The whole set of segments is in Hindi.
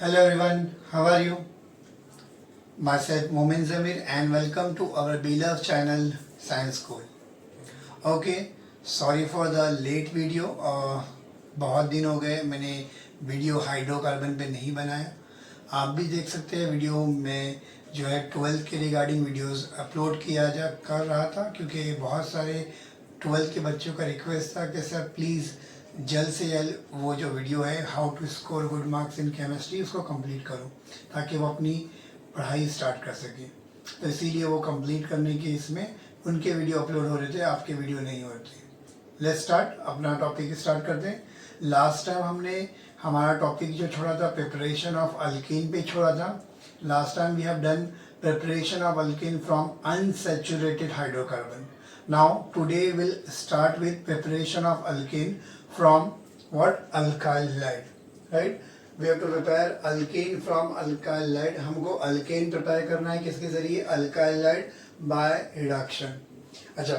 Hello everyone, how are you? Myself Momin Zamir and welcome to our beloved channel Science School. Okay, sorry for the late video. बहुत दिन हो गए मैंने वीडियो हाइड्रोकार्बन पे नहीं बनाया. आप भी देख सकते हैं वीडियो में जो है 12th के रिगार्डिंग वीडियोस अपलोड किया जा कर रहा था क्योंकि बहुत सारे 12th के बच्चों का रिक्वेस्ट था कि सर प्लीज़ जल्द से जल्द वो जो वीडियो है how to score good marks in chemistry उसको कंप्लीट करो ताकि वो अपनी पढ़ाई स्टार्ट कर सके. तो इसीलिए वो कंप्लीट करने के इसमें उनके वीडियो अपलोड हो रहे थे, आपके वीडियो नहीं हो रहे थे. लेट्स स्टार्ट, अपना टॉपिक स्टार्ट करते हैं. लास्ट टाइम हमने हमारा टॉपिक जो छोड़ा था प्रिपरेशन ऑफ अल्केन पे छोड़ा था. Last time we have done preparation of alkane from unsaturated hydrocarbon. Now today we'll start with preparation of alkane from what? Alkyl halide, right? We have to prepare alkane from alkyl halide. हमको alkane prepare करना है किसके जरिए? alkyl halide by reduction. अच्छा,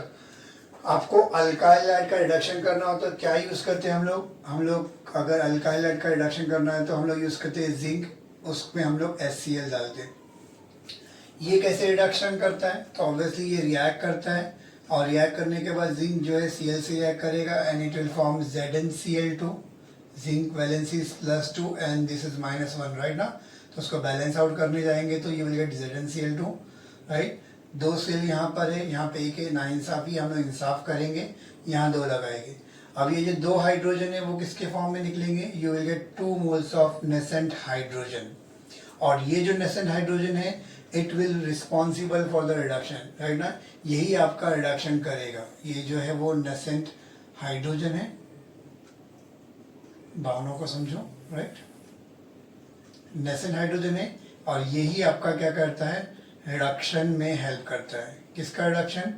आपको alkyl halide का रिडक्शन करना हो तो क्या यूज करते हैं हम लोग अगर alkyl halide का रिडक्शन करना है तो हम लोग यूज करते हैं जिंक, उसमें हम लोग HCl डालते हैं. ये कैसे रिडक्शन करता है? तो ऑब्वियसली ये रिएक्ट करता है और रिएक्ट करने के बाद जिंक जो है Cl से रिएक्ट करेगा and it will form ZnCl2. Zinc valency is +2 and this is -1, right ना. तो उसको बैलेंस आउट करने जाएंगे तो ये विल गेट ZnCl2, राइट. दो सेल यहाँ पर है, यहाँ पे एक है, नाइंसाफी हम लोग इंसाफ करेंगे, यहाँ दो लगाएंगे. अब ये जो दो हाइड्रोजन है वो किसके फॉर्म में निकलेंगे? You will get 2 moles of nascent hydrogen. और ये जो नेसेंट हाइड्रोजन है it will responsible for the reduction, right ना. यही आपका रिडक्शन करेगा. ये जो है वो नेसेंट हाइड्रोजन है, भावनाओं को समझो, राइट. नेसेंट हाइड्रोजन है और यही आपका क्या करता है? रिडक्शन में हेल्प करता है. किसका रिडक्शन?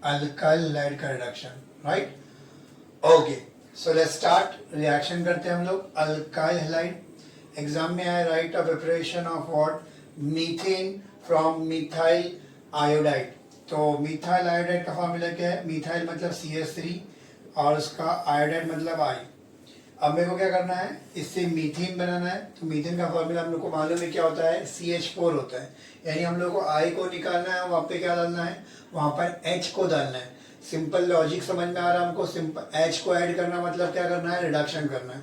अल्काइल हैलाइड का reduction, right. Okay, so let's start. Reaction करते हैं हम लोग. अल्काइल हैलाइड एग्जाम में आया, right a preparation of what? Methane from methyl iodide. तो मिथाइल आयोडाइड का फॉर्मूला क्या है? मिथाइल मतलब CH3 और उसका आयोडाइड मतलब I. अब मेरे को क्या करना है? इससे मीथेन बनाना है. तो मीथेन का फॉर्मूला हम लोग को मालूम है क्या होता है? CH4 होता है. यानी हम लोग को I को निकालना है, वहाँ पे क्या डालना है? वहाँ पर H को डालना है. सिंपल लॉजिक समझ में आ रहा है हमको. सिंपल H को ऐड करना मतलब क्या करना है? रिडक्शन करना है.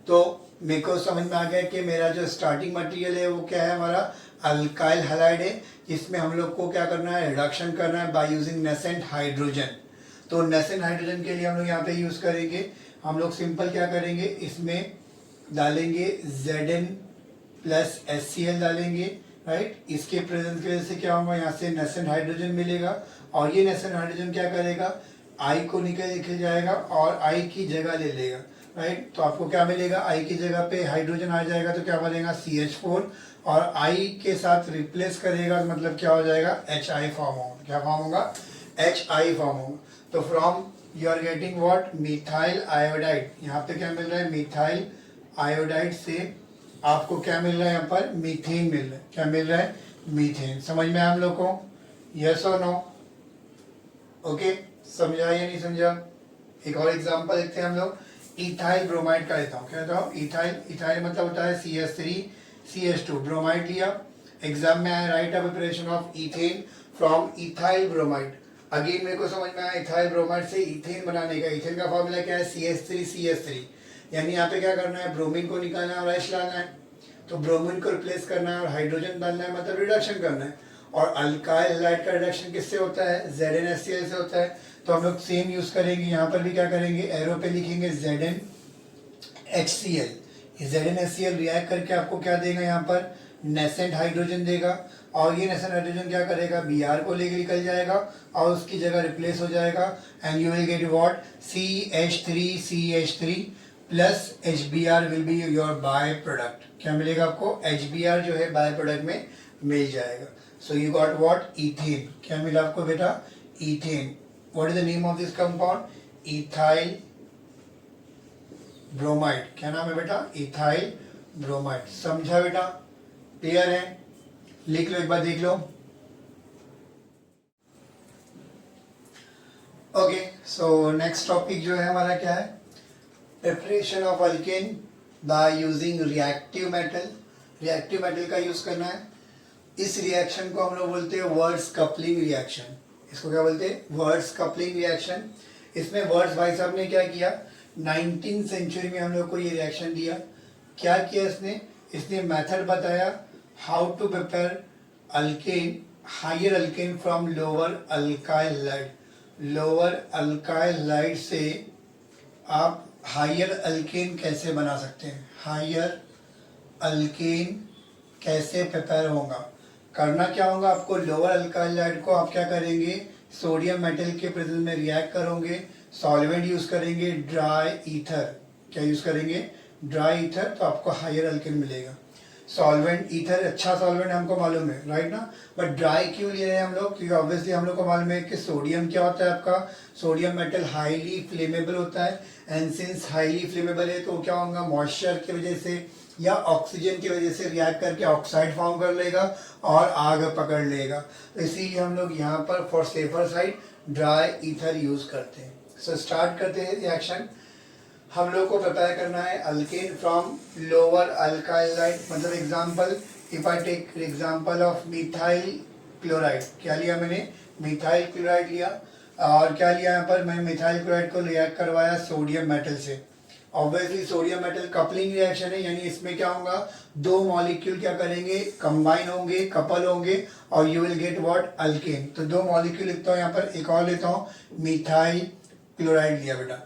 तो मेरे को समझ में आ गया कि मेरा जो स्टार्टिंग मटेरियल है वो क्या है? हमारा अल्काइल हैलाइड है, जिसमें हम लोग को क्या करना है? रिडक्शन करना है बाय यूजिंग नेसेंट हाइड्रोजन. तो नेसेंट हाइड्रोजन के लिए हम लोग यहाँ पे यूज करेंगे, हम लोग सिंपल क्या करेंगे? इसमें डालेंगे Zn प्लस HCl डालेंगे, राइट. इसके प्रेजेंस की वजह से क्या होगा? यहाँ से नेसेंट हाइड्रोजन मिलेगा और ये नेसेंट हाइड्रोजन क्या करेगा? I को निकल जाएगा और I की जगह ले लेगा, राइट. तो आपको क्या मिलेगा? I की जगह पे हाइड्रोजन आ जाएगा तो क्या बनेगा? CH4 और I के साथ रिप्लेस करेगा मतलब क्या हो जाएगा? HI फॉर्म होगा. क्या फॉर्म होगा? HI फॉर्म होगा. तो from you are getting what? Methyl iodide. यहाँ पे क्या मिल रहा है? मिथाइल आयोडाइड से आपको क्या मिल रहा है? यहाँ पर मीथेन मिल रहा है. क्या मिल रहा है? मीथेन. समझ में आया हम लोग को? यस और नो? ओके, समझा या नहीं समझा? एक और एग्जांपल देखते हैं हम लोग. इथाइल ब्रोमाइड का लेता हूँ. क्या लेता हूँ? इथाइल मतलब होता है CH3 CH2. ब्रोमाइड लिया, एग्जाम में आया, right a preparation of ethane from ethyl bromide. Again मेरे को समझ में आया इथाइल ब्रोमाइड से इथेन बनाने का. इथेन का फॉर्मूला क्या है? CH3 यानी यहाँ पे क्या करना है? ब्रोमीन को निकालना है और H लाना है. तो ब्रोमीन को रिप्लेस करना है और हाइड्रोजन डालना है मतलब रिडक्शन करना है. और अल्काइल हैलाइड का रिडक्शन किससे होता है? ZnHCl से होता है. तो हम लोग सेम यूज करेंगे. यहाँ पर भी क्या करेंगे? एरो पे लिखेंगे ZnHCl. ZnHCl रिएक्ट करके आपको क्या देगा? यहाँ पर नेसेंट हाइड्रोजन देगा और ये नेसेंट हाइड्रोजन क्या करेगा? Br को लेके निकल जाएगा और उसकी जगह रिप्लेस हो जाएगा and you will get what? CH3 plus HBr will be your by product. क्या मिलेगा आपको? HBr जो है बाय प्रोडक्ट में मिल जाएगा. So you got what? Ethane. क्या मिला आपको बेटा? Ethane. What is the name of this compound? Ethyl bromide. क्या नाम है बेटा? Ethyl bromide. समझा बेटा? क्लियर है? लिख लो, एक बार देख लो. ओके, सो नेक्स्ट टॉपिक जो है हमारा क्या है? Preparation of alkane by using reactive metal. Reactive metal का यूज करना है। इस रिएक्शन को हम लोग बोलते हैं वर्ड्स कपलिंग रिएक्शन। इसको क्या बोलते हैं? Words coupling reaction. इसमें वर्ड्स भाई साहब ने क्या किया, 19th सेंचुरी में हम लोग को ये रिएक्शन दिया। क्या किया इसने मेथड बताया how to prepare alkane, higher alkane from lower alkyl halide. Lower alkyl halide से आप हायर अल्केन कैसे बना सकते हैं, हायर अल्केन कैसे प्रिपेयर होगा। करना क्या होगा आपको, लोअर अल्काइल लाइट को आप क्या करेंगे, सोडियम मेटल के प्रेजेंस में रिएक्ट करोगे, सॉल्वेंट यूज करेंगे ड्राई ईथर। क्या यूज करेंगे? ड्राई ईथर, तो आपको हायर अल्केन मिलेगा। सॉल्वेंट ईथर अच्छा सॉल्वेंट हमको मालूम है, राइट ना, बट ड्राई क्यों ले रहे हैं हम लोग? क्योंकि ऑब्वियसली हम लोग को मालूम है कि सोडियम क्या होता है आपका, सोडियम मेटल हाईली फ्लेमेबल होता है। एंड सिंस हाईली फ्लेमेबल है तो क्या होगा, मॉइस्चर की वजह से या ऑक्सीजन की वजह से रिएक्ट करके ऑक्साइड फॉर्म कर लेगा और आग पकड़ लेगा। तो इसीलिए हम लोग यहाँ पर for safer side dry ether use करते हैं। सो स्टार्ट करते हैं रिएक्शन। हम लोग को प्रिपेयर करना है alkane from lower alkyl halide. मतलब example, if I take example of methyl chloride. क्या लिया मैंने? मिथाइल क्लोराइड लिया। और क्या लिया यहाँ पर, मैंने मिथाइल क्लोराइड को रिएक्ट करवाया सोडियम मेटल से। Obviously sodium metal coupling reaction है, यानी इसमें क्या होगा, दो मॉलिक्यूल क्या करेंगे, कंबाइन होंगे, कपल होंगे और you will get what, alkane. तो दो मॉलिक्यूल लिखता हूँ यहाँ पर, एक और लेता हूँ, मिथाइल क्लोराइड लिया बेटा।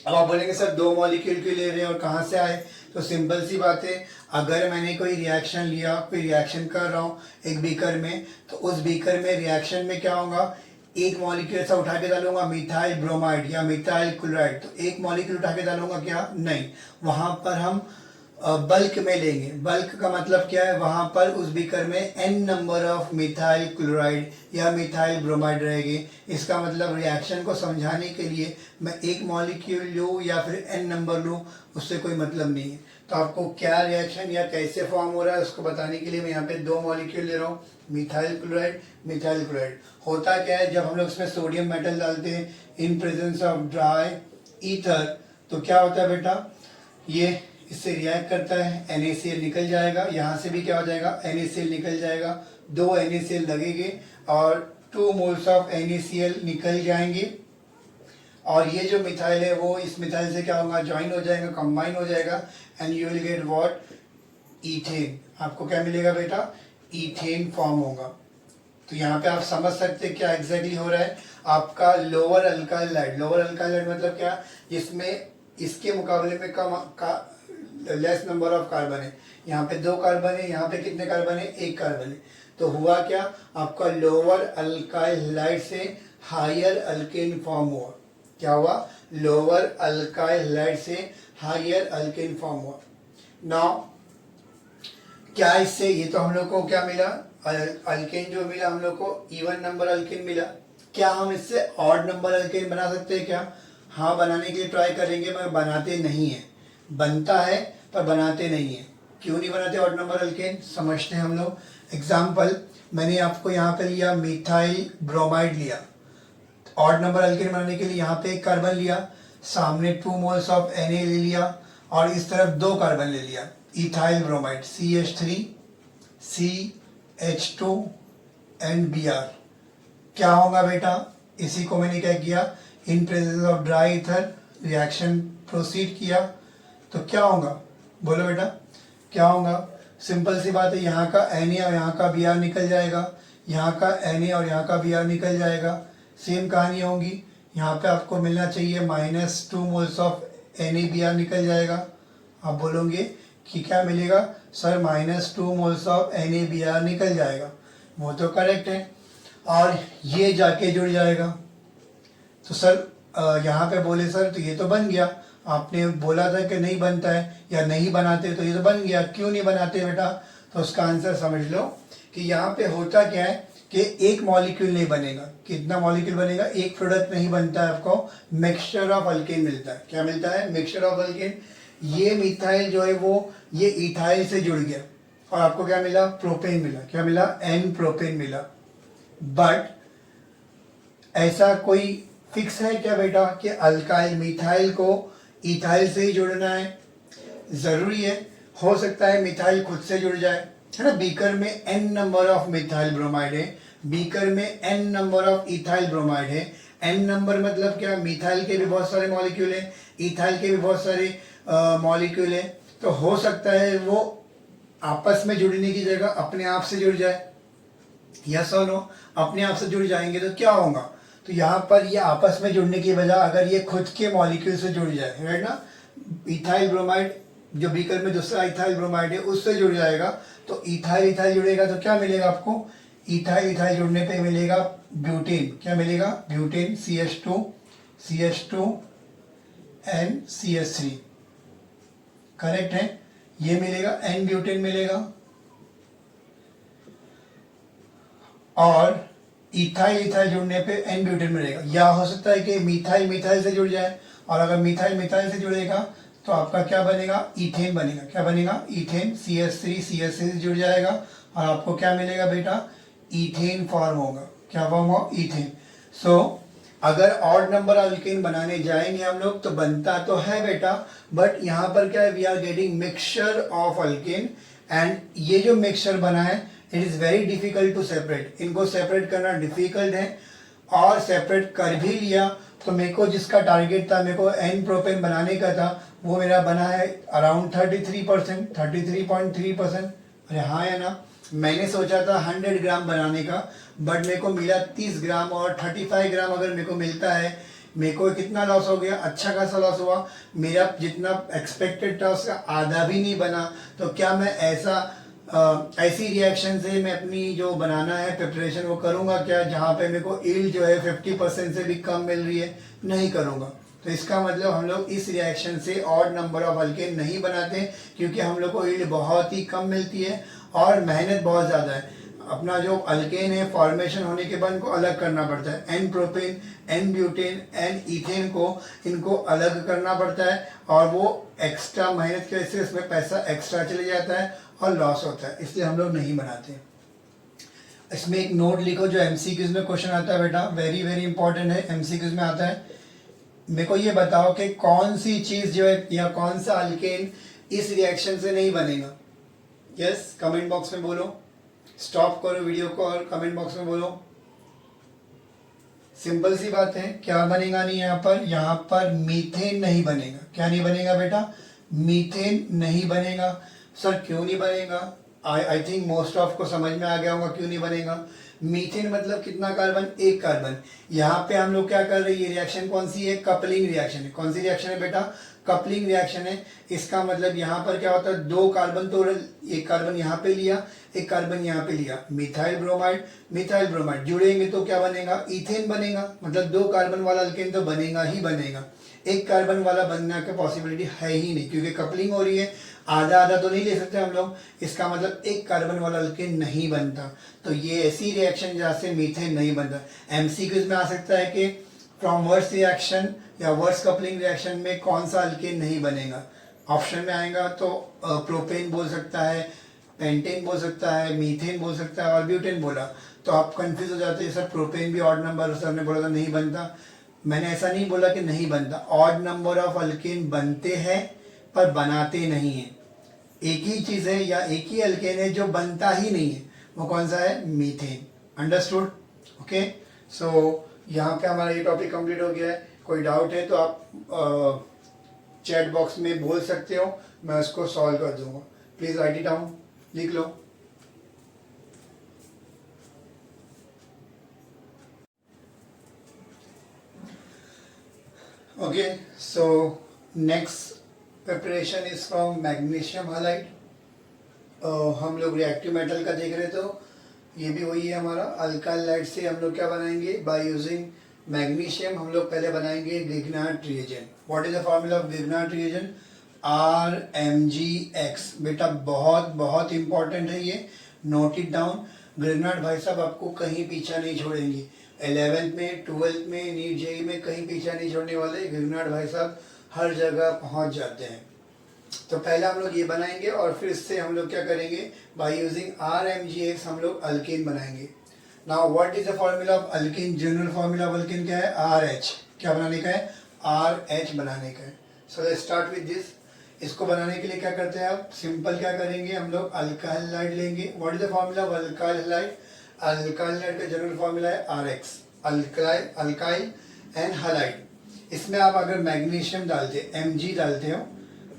अब आप बोलेंगे सर दो मॉलिक्यूल क्यों ले रहे हैं और कहाँ से आए? तो सिंपल सी बात है, अगर मैंने कोई रिएक्शन लिया, कोई रिएक्शन कर रहा हूँ एक बीकर में, तो उस बीकर में रिएक्शन में क्या होगा, एक मॉलिक्यूल ऐसा उठा के डालूंगा मिथाइल ब्रोमाइड या मिथाइल क्लोराइड, तो एक मॉलिक्यूल उठा के डालूंगा क्या? नहीं, वहां पर हम बल्क में लेंगे। बल्क का मतलब क्या है, वहां पर उस बीकर में n number of methyl chloride या मिथाइल ब्रोमाइड रहेगी। इसका मतलब रिएक्शन को समझाने के लिए मैं एक मॉलिक्यूल लूँ या फिर n नंबर लूँ, उससे कोई मतलब नहीं है। तो आपको क्या रिएक्शन या कैसे फॉर्म हो रहा है उसको बताने के लिए मैं यहाँ पे दो मॉलिक्यूल ले रहा हूँ, मिथाइल क्लोराइड, मिथाइल क्लोराइड। होता क्या है, जब हम लोग इसमें सोडियम मेटल डालते हैं in presence of dry ether, तो क्या होता है बेटा, ये इससे रिएक्ट करता है, NaCl निकल जाएगा, यहाँ से भी क्या हो जाएगा, NaCl निकल जाएगा, दो NaCl लगेंगे और 2 मोल्स ऑफ NaCl निकल जाएंगे। और ये जो मिथाइल है वो इस मिथाइल से क्या होगा, ज्वाइन हो जाएगा, कंबाइन हो जाएगा, and you will get what, ethane. आपको क्या मिलेगा बेटा, ईथेन फॉर्म होगा। तो यहाँ पे आप समझ सकते हैं क्या एग्जैक्टली हो रहा है। आपका lower alkyl halide, lower alkyl halide मतलब क्या, जिसमें इसके मुकाबले में कम लेस नंबर ऑफ कार्बन है। यहाँ पे 2 कार्बन है, यहाँ पे कितने कार्बन है, 1 कार्बन है। तो हुआ क्या, आपका लोअर अल्काइल लाइट से हायर अल्केन फॉर्म हुआ। क्या हुआ, लोअर अल्काइल लाइट से हायर अल्केन फॉर्म हुआ। नाउ क्या इससे, ये तो हम लोग को क्या मिला, अल्केन जो मिला हम लोग को इवन नंबर अल्केन मिला। क्या हम इससे ऑड नंबर अल्केन बना सकते हैं क्या? हाँ, बनाने के लिए ट्राई करेंगे, मगर बनाते नहीं है। बनता है पर बनाते नहीं है। क्यों नहीं बनाते ऑड नंबर अल्केन, समझते हैं हम लोग। एग्जाम्पल, मैंने आपको यहाँ पे लिया मिथाइल ब्रोमाइड लिया, ऑड नंबर अल्केन बनाने के लिए यहाँ पे 1 कार्बन लिया, सामने 2 मोल्स ऑफ Na ले लिया और इस तरफ 2 कार्बन ले लिया, ethyl bromide CH3 CH2 and Br। क्या होगा बेटा, इसी को मैंने क्या किया, in presence of dry ether reaction proceed किया, तो क्या होगा, बोलो बेटा क्या होगा। सिंपल सी बात है, यहाँ का Na और यहाँ का Br निकल जाएगा, यहाँ का Na और यहाँ का Br निकल जाएगा। सेम कहानी होगी, यहाँ पे आपको मिलना चाहिए -2 मोल्स ऑफ NaBr निकल जाएगा। आप बोलोगे कि क्या मिलेगा सर, -2 मोल्स ऑफ NaBr निकल जाएगा, वो तो करेक्ट है। और ये जाके जुड़ जाएगा, तो सर यहाँ पे बोले सर तो ये तो बन गया, आपने बोला था कि नहीं बनता है या नहीं बनाते, तो ये तो बन गया, क्यों नहीं बनाते बेटा? तो उसका आंसर समझ लो कि यहाँ पे होता क्या है कि एक मॉलिक्यूल नहीं बनेगा। कितना मॉलिक्यूल बनेगा, एक प्रोडक्ट नहीं बनता है, आपको मिक्सचर ऑफ अल्केन मिलता है। क्या मिलता है, मिक्सचर ऑफ अल्केन। ये मिथाइल जो है वो ये इथाइल से जुड़ गया और आपको क्या मिला, प्रोपेन मिला। क्या मिला, N प्रोपेन मिला। बट ऐसा कोई फिक्स है क्या बेटा कि अल्काइल मिथाइल को इथाइल से ही जोड़ना है? जरूरी है, हो सकता है मिथाइल खुद से जुड़ जाए, है ना। बीकर में n number of methyl bromide है, बीकर में n number of ethyl bromide है। n नंबर मतलब क्या, मिथाइल के भी बहुत सारे मॉलिक्यूल है, इथाइल के भी बहुत सारे मॉलिक्यूल है। तो हो सकता है वो आपस में जुड़ने की जगह अपने आप से जुड़ जाए, यस और नो। अपने आप से जुड़ जाएंगे तो क्या होगा, तो यहाँ पर ये आपस में जुड़ने की बजाय अगर ये खुद के मॉलिक्यूल से जुड़ जाए, राइट ना, इथाइल ब्रोमाइड जो बीकर में दूसरा इथाइल ब्रोमाइड है उससे जुड़ जाएगा, तो इथाइल इथाइल जुड़ेगा तो क्या मिलेगा आपको, इथाइल इथाइल जुड़ने पे मिलेगा ब्यूटेन। क्या मिलेगा, butane, CH2 and CH3, correct है, ये मिलेगा, एन ब्यूटेन मिलेगा। और इथाइल इथाइल जुड़ने पे एन ब्यूटेन मिलेगा। या हो सकता है कि मिथाइल मिथाइल से जुड़ जाए, और अगर मिथाइल मिथाइल से जुड़ेगा तो आपका क्या बनेगा, इथेन बनेगा। क्या बनेगा, इथेन, CH3 से जुड़ जाएगा और आपको क्या मिलेगा बेटा, इथेन फॉर्म होगा। क्या फॉर्म होगा, इथेन। सो अगर ऑड नंबर अल्केन बनाने जाएंगे हम लोग तो बनता तो है बेटा, बट यहाँ पर क्या है, we are getting mixture of alkane, and ये जो मिक्सचर बना है it is very difficult to separate. इनको सेपरेट करना डिफिकल्ट है, और सेपरेट कर भी लिया तो मेरे को जिसका टारगेट था, मेरे को एन प्रोपेन बनाने का था, वो मेरा बना है अराउंड 33%, 33.3%। अरे हाँ है ना, मैंने सोचा था 100 ग्राम बनाने का, बट मेरे को मिला 30 ग्राम, और 35 ग्राम अगर मेरे को मिलता है, मेरे को कितना लॉस हो गया, अच्छा खासा लॉस हुआ। मेरा जितना एक्सपेक्टेड था उसका आधा भी नहीं बना। तो क्या मैं ऐसी रिएक्शन से मैं अपनी जो बनाना है प्रिपरेशन वो करूँगा क्या, जहाँ पे मेरे को ईल्ड जो है 50% से भी कम मिल रही है, नहीं करूँगा। तो इसका मतलब हम लोग इस रिएक्शन से ऑड नंबर ऑफ अल्केन नहीं बनाते, क्योंकि हम लोग को ईल्ड बहुत ही कम मिलती है और मेहनत बहुत ज़्यादा है। अपना जो अल्केन है फॉर्मेशन होने के बाद इनको अलग करना पड़ता है, n propane, n butane, n ethane को, इनको अलग करना पड़ता है, और वो एक्स्ट्रा मेहनत की वजह से इसमें पैसा एक्स्ट्रा चले जाता है और लॉस होता है, इसलिए हम लोग नहीं बनाते। इसमें एक नोट लिखो, जो एमसीक्यूज में क्वेश्चन आता है बेटा, वेरी वेरी इंपॉर्टेंट है, एमसीक्यूज में आता है। मेरे को ये बताओ कि कौन सी चीज जो है या कौन सा अल्केन इस रिएक्शन से नहीं बनेगा। यस, कमेंट बॉक्स में बोलो, स्टॉप करो वीडियो को और कमेंट बॉक्स में बोलो। सिंपल सी बात है, क्या बनेगा नहीं, यहाँ पर मीथेन नहीं बनेगा। क्या नहीं बनेगा बेटा, मीथेन नहीं बनेगा। सर क्यों नहीं बनेगा, आई थिंक मोस्ट ऑफ को समझ में आ गया होगा क्यों नहीं बनेगा। मीथेन मतलब कितना कार्बन, एक कार्बन। यहाँ पे हम लोग क्या कर रहे हैं, ये रिएक्शन कौन सी है, कपलिंग रिएक्शन है। कौन सी रिएक्शन है बेटा, कपलिंग रिएक्शन है। इसका मतलब यहाँ पर क्या होता है, दो कार्बन तो, एक कार्बन यहाँ पे लिया, एक कार्बन यहाँ पे लिया, मिथाइल ब्रोमाइड जुड़ेंगे तो क्या बनेगा, इथेन बनेगा। मतलब दो कार्बन वाला अल्केन तो बनेगा ही बनेगा, एक कार्बन वाला बनने की पॉसिबिलिटी है ही नहीं, क्योंकि कपलिंग हो रही है। आधा आधा तो नहीं ले सकते हम लोग, इसका मतलब एक कार्बन वाला अल्केन नहीं बनता। तो ये ऐसी रिएक्शन जहाँ से मीथेन नहीं बनता। एमसीक्यूज में आ सकता है कि फ्रॉम वर्स रिएक्शन या वर्स कपलिंग रिएक्शन में कौन सा अल्केन नहीं बनेगा। ऑप्शन में आएगा तो प्रोपेन बोल सकता है, पेंटेन बोल सकता है, मीथेन बोल सकता है और ब्यूटेन बोला, तो आप कंफ्यूज हो जाते हैं, सर प्रोपेन भी ऑड नंबर, सर ने बोला था नहीं बनता। मैंने ऐसा नहीं बोला कि नहीं बनता, ऑड नंबर ऑफ अल्केन बनते हैं पर बनाते नहीं हैं। एक ही चीज है या एक ही अल्केन है जो बनता ही नहीं है, वो कौन सा है, मीथेन। Understood, okay. सो यहाँ पे हमारा ये टॉपिक कंप्लीट हो गया है। कोई डाउट है तो आप चैट बॉक्स में बोल सकते हो, मैं उसको सॉल्व कर दूंगा। प्लीज राइट इट डाउन, लिख लो। Okay, so next preparation is from magnesium halide. हम लोग रिएक्टिव मेटल का देख रहे, तो ये भी वही है हमारा। अल्काइल लाइट से हम लोग क्या बनाएंगे, बाय यूजिंग मैग्नीशियम हम लोग पहले बनाएंगे Grignard reagent. What is the formula of Grignard reagent, RMgX। बेटा बहुत बहुत इंपॉर्टेंट है ये, नोट इट डाउन। ग्रिग्नार्ड भाई साहब आपको कहीं पीछा नहीं छोड़ेंगे, 11th में, 12th में, नीट जेई में कहीं पीछा नहीं छोड़ने वाले। ग्रिग्नार्ड भाई साहब हर जगह पहुंच जाते हैं। तो पहले हम लोग ये बनाएंगे और फिर इससे हम लोग क्या करेंगे, बाय यूजिंग RMgX हम लोग अल्केन बनाएंगे। Now what is the formula of alkane, general formula of alkane क्या है, RH। क्या बनाने का है, RH बनाने का है। So let's start with this. इसको बनाने के लिए क्या करते हैं आप, सिंपल क्या करेंगे हम लोग, अल्काइल हाइड लेंगे. What is the formula of alkyl hide? Alkyl hide का जनरल फॉर्मूला है RX, अल्काइल एंड हाइड. इसमें आप अगर मैग्नीशियम डालते, Mg डालते हो,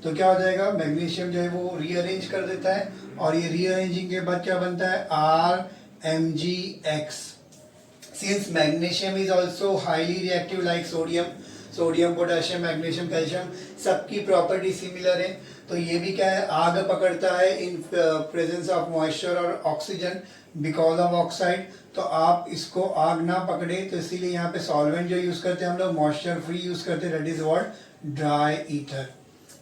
तो क्या हो जाएगा, मैग्नीशियम जो है वो रीअरेंज कर देता है, और ये रीअरेंजिंग के बाद क्या बनता है, RMgX. Since magnesium is also highly reactive like sodium, potassium, magnesium, calcium, सबकी प्रॉपर्टी सिमिलर है, तो ये भी क्या है, आग पकड़ता है इन प्रेजेंस ऑफ मॉइस्चर और ऑक्सीजन बिकॉज ऑफ ऑक्साइड. तो आप इसको आग ना पकड़े, तो इसीलिए यहाँ पे सॉल्वेंट जो यूज करते हैं हम लोग मॉइस्चर फ्री यूज करते हैं, that is what, dry ether.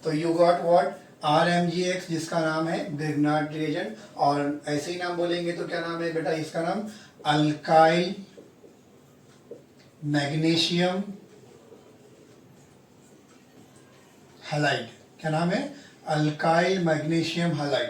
तो यू गॉट व्हाट, RMgX, जिसका नाम है ग्रिग्नार्ड रिएजेंट. और ऐसे ही नाम बोलेंगे तो क्या नाम है बेटा, इसका नाम अल्काइल मैग्नीशियम हैलाइड. क्या नाम है, alkyl magnesium halide.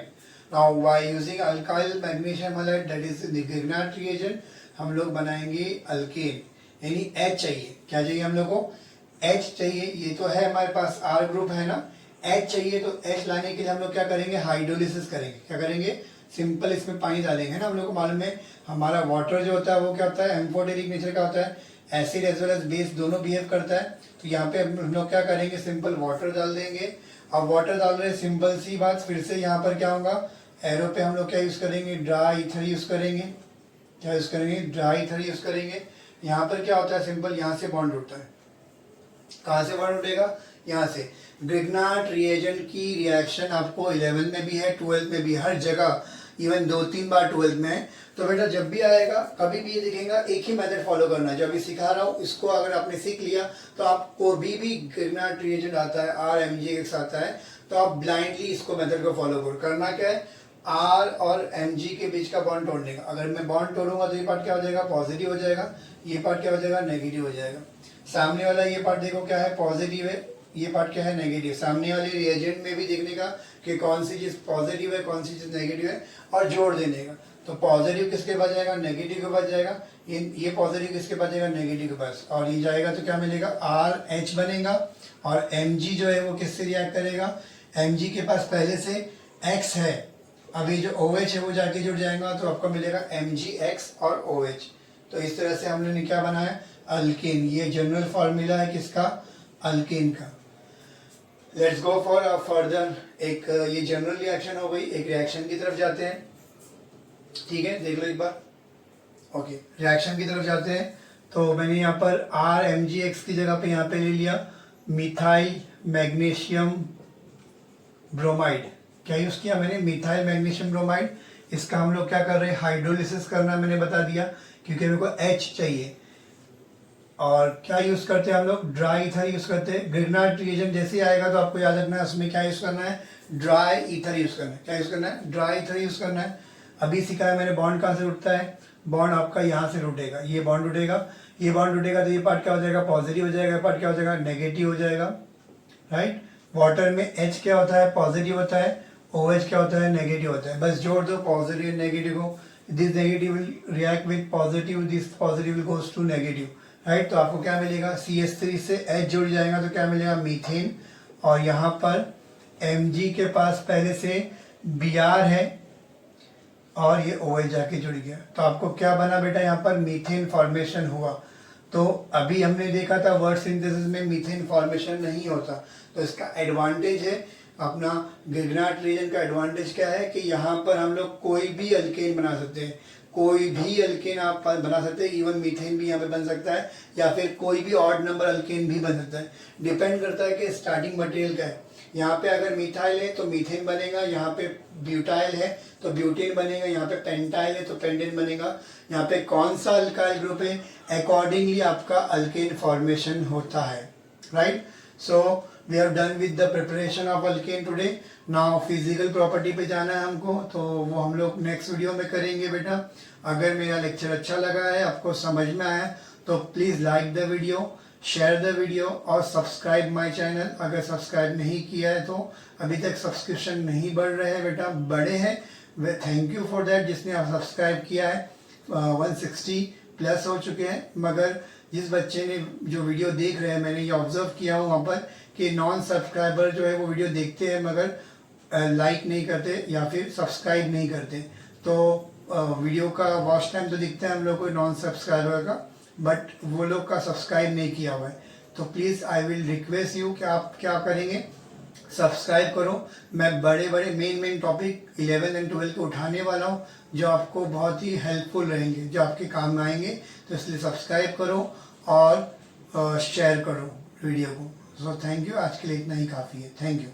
Now by using alkyl magnesium halide, that is the Grignard reagent, हम लोग बनाएंगे अल्केन. यानी H चाहिए, क्या चाहिए हम लोग को, H चाहिए. ये तो है हमारे पास R ग्रुप है ना, H चाहिए, तो H लाने के लिए हम लोग क्या करेंगे, हाइड्रोलिसिस करेंगे. क्या करेंगे, सिंपल इसमें पानी डालेंगे ना. हम लोग को मालूम है हमारा वाटर जो होता है वो क्या होता है, एम्फोटेरिक नेचर का होता है, acid as well as base दोनों बिहेव करता है. तो यहाँ पे हम लोग क्या करेंगे, सिंपल वाटर डाल देंगे. अब वाटर डाल रहे हैं, सिंपल सी बात, फिर से यहाँ पर क्या होगा, एरो पे हम लोग क्या यूज करेंगे, ड्राई ईथर यूज करेंगे. क्या यूज करेंगे, ड्राई ईथर यूज करेंगे. यहाँ पर क्या होता है, सिंपल यहाँ से बॉन्ड उठता है. कहाँ से बॉन्ड उठेगा, यहाँ से. ग्रिग्नार्ड रिएजेंट की रिएक्शन आपको 11th में भी है, 12th में भी, हर जगह, इवन 2-3 बार 12th में है. तो बेटा जब भी आएगा, कभी भी ये दिखेगा, एक ही मेथड फॉलो करना है. जो अभी सिखा रहा हूँ इसको अगर आपने सीख लिया, तो आपको भी ग्रिग्नार्ड रिएजेंट आता है, RMgX आता है, तो आप ब्लाइंडली इसको मेथड को फॉलो करो. करना क्या है, R और Mg के बीच का बॉन्ड तोड़ने का. अगर मैं बॉन्ड तोड़ूंगा तो ये पार्ट क्या हो जाएगा, पॉजिटिव हो जाएगा. ये पार्ट क्या हो जाएगा, नेगेटिव हो जाएगा. सामने वाला ये पार्ट देखो क्या है, पॉजिटिव है, ये पार्ट क्या है, नेगेटिव. सामने वाले रिएजेंट में भी देखने का कि कौन सी चीज पॉजिटिव है, कौन सी चीज नेगेटिव है, और जोड़ देने का. तो पॉजिटिव किसके पास जाएगा, नेगेटिव के पास जाएगा. ये पॉजिटिव किसके पास जाएगा, नेगेटिव के पास. और ये जाएगा तो क्या मिलेगा, RH बनेगा. और Mg जो है वो किससे रिएक्ट करेगा, Mg के पास पहले से X है, अभी जो OH है वो जाके जुड़ जाएगा, तो आपको मिलेगा MgX और OH. तो इस तरह से हमने क्या बनाया, अल्केन. ये जनरल फॉर्मूला है किसका, अल्केन का. Let's go for further. एक ये जनरल रिएक्शन हो गई, एक रिएक्शन की तरफ जाते हैं. ठीक है, देख लो एक बार. ओके, रिएक्शन की तरफ जाते हैं. तो मैंने यहाँ पर RMgX की जगह पे यहाँ पे ले लिया मिथाइल मैग्नीशियम ब्रोमाइड. क्या यूज किया मैंने, मिथाइल मैग्नीशियम ब्रोमाइड. इसका हम लोग क्या कर रहे हैं, हाइड्रोलिसिस करना मैंने बता दिया, क्योंकि मेरे को H चाहिए. और क्या यूज करते हैं हम लोग, ड्राई ईथर यूज करते हैं. ग्रिग्नार्ड रिएजेंट जैसे ही आएगा तो आपको याद रखना है उसमें क्या यूज करना है, ड्राई ईथर यूज करना है. क्या यूज करना है, ड्राई ईथर यूज करना है. अभी सिखाया मैंने, बॉन्ड कहाँ से उठता है, बॉन्ड आपका यहाँ से उठेगा, ये बॉन्ड उठेगा, ये बॉन्ड उठेगा, तो ये पार्ट क्या हो जाएगा, पॉजिटिव हो जाएगा, पार्ट क्या हो जाएगा, नेगेटिव हो जाएगा. राइट. वाटर में H क्या होता है, पॉजिटिव होता है, OH क्या होता है, नेगेटिव होता है. बस जोड़ दो पॉजिटिव एंड नेगेटिव को. This negative will react with positive, this positive will goes to negative. Right. तो आपको क्या मिलेगा, CH3 से H जुड़ जाएगा, तो क्या मिलेगा, मीथेन. और यहाँ पर Mg के पास पहले से Br है, और ये OH जाके जुड़ गया. तो आपको क्या बना बेटा, यहाँ पर मीथेन फॉर्मेशन हुआ. तो अभी हमने देखा था वर्ड सिंथेसिस में मीथेन फॉर्मेशन नहीं होता. तो इसका एडवांटेज है, अपना ग्रिग्नार्ड रिएजेंट का एडवांटेज क्या है कि यहाँ पर हम लोग कोई भी अल्केन बना सकते हैं. कोई भी अल्केन आप बना सकते हैं. इवन मीथेन भी यहाँ पे बन सकता है, या फिर कोई भी ऑड नंबर अल्केन भी बन सकता है. डिपेंड करता है कि स्टार्टिंग मटेरियल क्या है. यहाँ पे अगर मिथाइल है तो मीथेन बनेगा, यहाँ पे ब्यूटाइल है तो ब्यूटेन बनेगा, यहाँ पे पेंटाइल है तो पेंटेन बनेगा. यहाँ पे कौन सा अल्काइल ग्रुप है, अकॉर्डिंगली आपका अल्केन फॉर्मेशन होता है. Right. So we have done with the preparation of alkane today. Now physical property पे जाना है हमको, तो वो हम लोग नेक्स्ट वीडियो में करेंगे बेटा. अगर मेरा लेक्चर अच्छा लगा है, आपको समझ में आया, तो please like the video, share the video, और सब्सक्राइब माय चैनल. अगर सब्सक्राइब नहीं किया है तो अभी तक सब्सक्रिप्शन नहीं बढ़ रहे हैं बेटा, बड़े हैं. थैंक यू फॉर दैट जिसने आप सब्सक्राइब किया है. 160 प्लस हो चुके हैं, मगर जिस बच्चे ने जो वीडियो देख रहे हैं, मैंने ये ऑब्जर्व किया हूँ वहाँ पर कि नॉन सब्सक्राइबर जो है वो वीडियो देखते हैं मगर लाइक नहीं करते या फिर सब्सक्राइब नहीं करते। तो वीडियो का वॉच टाइम तो दिखता है हम लोग को नॉन सब्सक्राइबर का, बट वो लोग का सब्सक्राइब नहीं किया हुआ है। तो please I will request you कि आप क्या करेंगे, सब्सक्राइब करो। मैं बड़े बड़े मेन टॉपिक 11 एंड 12 के उठाने वाला हूँ जो आपको बहुत ही हेल्पफुल रहेंगे, जो आपके काम में आएंगे। तो इसलिए सब्सक्राइब करो और शेयर करो वीडियो को। सो थैंक यू, आज के लिए इतना ही काफ़ी है। Thank you.